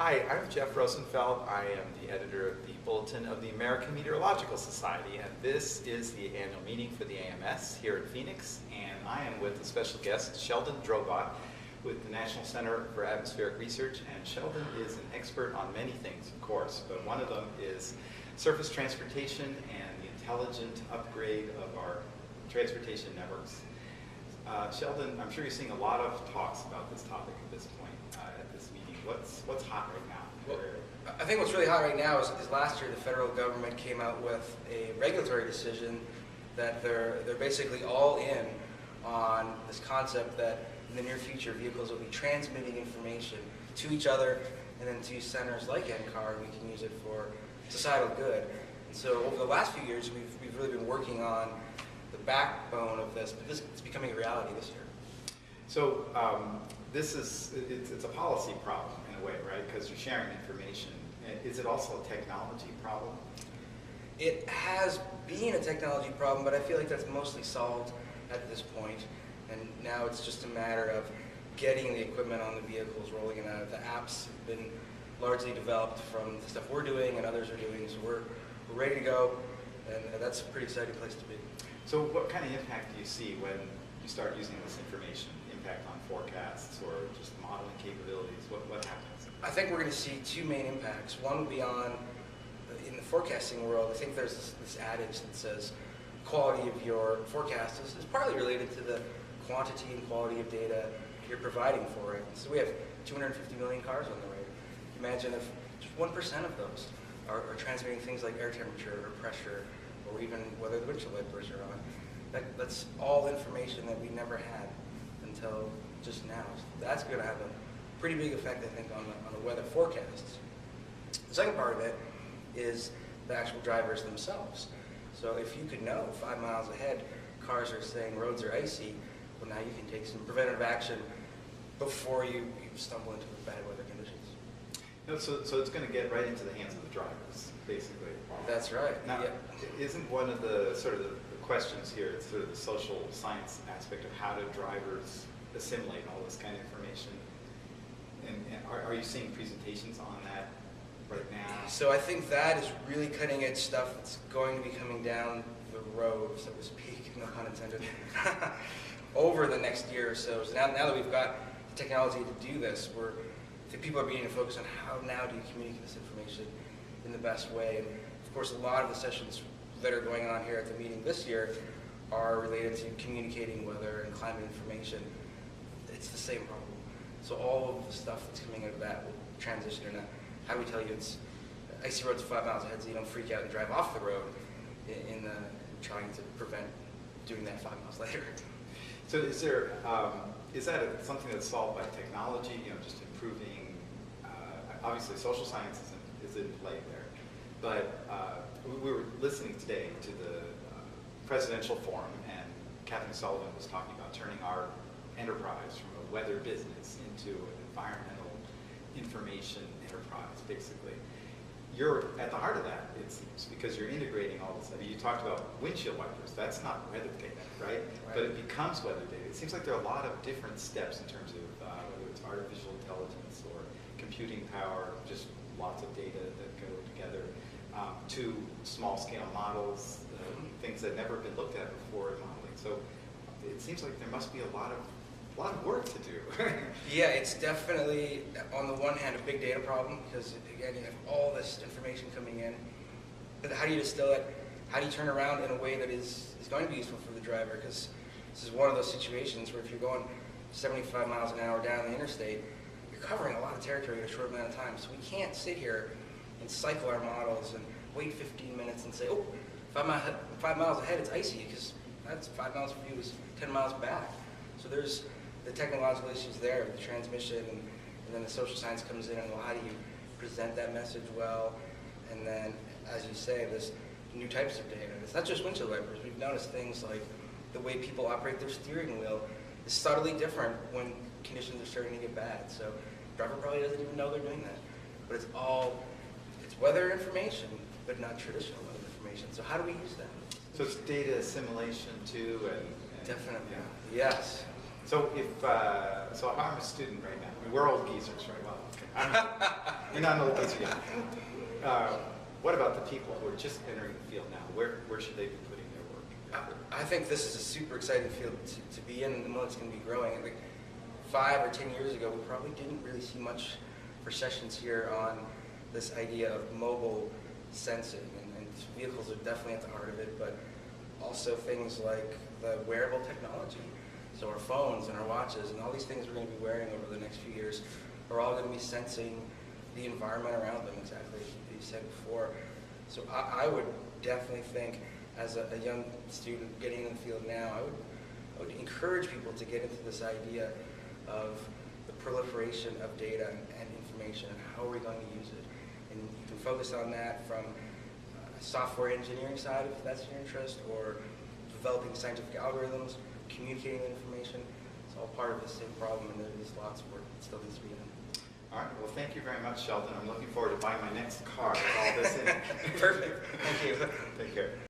Hi, I'm Jeff Rosenfeld. I am the editor of the Bulletin of the American Meteorological Society, and this is the annual meeting for the AMS here in Phoenix, and I am with a special guest, Sheldon Drobot, with the National Center for Atmospheric Research, and Sheldon is an expert on many things, of course, but one of them is surface transportation and the intelligent upgrade of our transportation networks. Sheldon, I'm sure you're seeing a lot of talks about this topic at this point at this meeting. What's hot right now? Well, I think what's really hot right now is last year the federal government came out with a regulatory decision that they're basically all in on this concept that in the near future vehicles will be transmitting information to each other and then to centers like NCAR, and we can use it for societal good. And so over the last few years we've really been working on the backbone of this, but it's becoming a reality this year. So it's a policy problem in a way, right? Because you're sharing information. Is it also a technology problem? It has been a technology problem, but I feel like that's mostly solved at this point. And now it's just a matter of getting the equipment on the vehicles, rolling it out. The apps have been largely developed from the stuff we're doing and others are doing, so we're ready to go, and that's a pretty exciting place to be. So what kind of impact do you see when you start using this information? Impact on forecasts or just modeling capabilities? What happens? I think we're going to see two main impacts. One will be in the forecasting world. I think there's this adage that says quality of your forecast is partly related to the quantity and quality of data you're providing for it. So we have 250 million cars on the road. Imagine if just 1% of those are transmitting things like air temperature or pressure or even whether the windshield wipers are on. That's all information that we never had until just now. So that's going to have a pretty big effect, I think, on the weather forecasts. The second part of it is the actual drivers themselves. So if you could know 5 miles ahead, cars are saying roads are icy, well now you can take some preventative action before you stumble into bad weather conditions. No, so it's going to get right into the hands of the drivers, basically. That's right. Now, yeah. Isn't one of the sort of the questions here, it's sort of the social science aspect of how do drivers assimilate all this kind of information? And are you seeing presentations on that right now? So I think that is really cutting edge stuff that's going to be coming down the road, so to speak, no pun intended, over the next year or so. So now that we've got the technology to do this, I think people are beginning to focus on how now do you communicate this information in the best way. And of course, a lot of the sessions that are going on here at the meeting this year are related to communicating weather and climate information. It's the same problem. So all of the stuff that's coming out of that will transition into how do we tell you it's icy roads 5 miles ahead so you don't freak out and drive off the road in trying to prevent doing that 5 miles later. So is that something that's solved by technology, just improving, obviously social science is in play there, but we were listening today to the presidential forum, and Catherine Sullivan was talking about turning our enterprise from a weather business into an environmental information enterprise, basically. You're at the heart of that, it seems, because you're integrating all this. I mean, you talked about windshield wipers. That's not weather data, right? But it becomes weather data. It seems like there are a lot of different steps in terms of whether it's artificial intelligence or computing power, just lots of data that go together, to small-scale models, things that never been looked at before in modeling. So it seems like there must be a lot of work to do. Yeah, it's definitely, on the one hand, a big data problem because, again, you have all this information coming in. But how do you distill it? How do you turn around in a way that is going to be useful for the driver? Because this is one of those situations where if you're going 75 miles an hour down the interstate, you're covering a lot of territory in a short amount of time. So we can't sit here and cycle our models and wait 15 minutes and say, oh, 5 miles ahead it's icy, because that's 5 miles for you is 10 miles back. So there's the technological issues there, the transmission, and then the social science comes in, and well, how do you present that message well? And then, as you say, there's new types of data. It's not just windshield wipers. We've noticed things like the way people operate their steering wheel is subtly different when conditions are starting to get bad. So the driver probably doesn't even know they're doing that. But it's weather information, but not traditional weather information. So how do we use that? So it's data assimilation too, and definitely, yeah. Yes. So if so, if I'm a student right now, I mean, we're old geezers, right? Well, okay. You're not an old geezer yet. What about the people who are just entering the field now? Where should they be putting their work? I think this is a super exciting field to be in, and one that's going to be growing. Like 5 or 10 years ago, we probably didn't really see much processions here on this idea of mobile sensing, and vehicles are definitely at the heart of it, but also things like the wearable technology. So our phones and our watches and all these things we're going to be wearing over the next few years are all going to be sensing the environment around them, exactly as you said before. So I would definitely think, as a young student getting in the field now, I would encourage people to get into this idea of the proliferation of data and information and how are we going to use it. And you can focus on that from a software engineering side, if that's your interest, or developing scientific algorithms, communicating the information. It's all part of the same problem, and there's lots of work that still needs to be done. All right. Well, thank you very much, Sheldon. I'm looking forward to buying my next car with all this in it. Perfect. Thank you. Take care.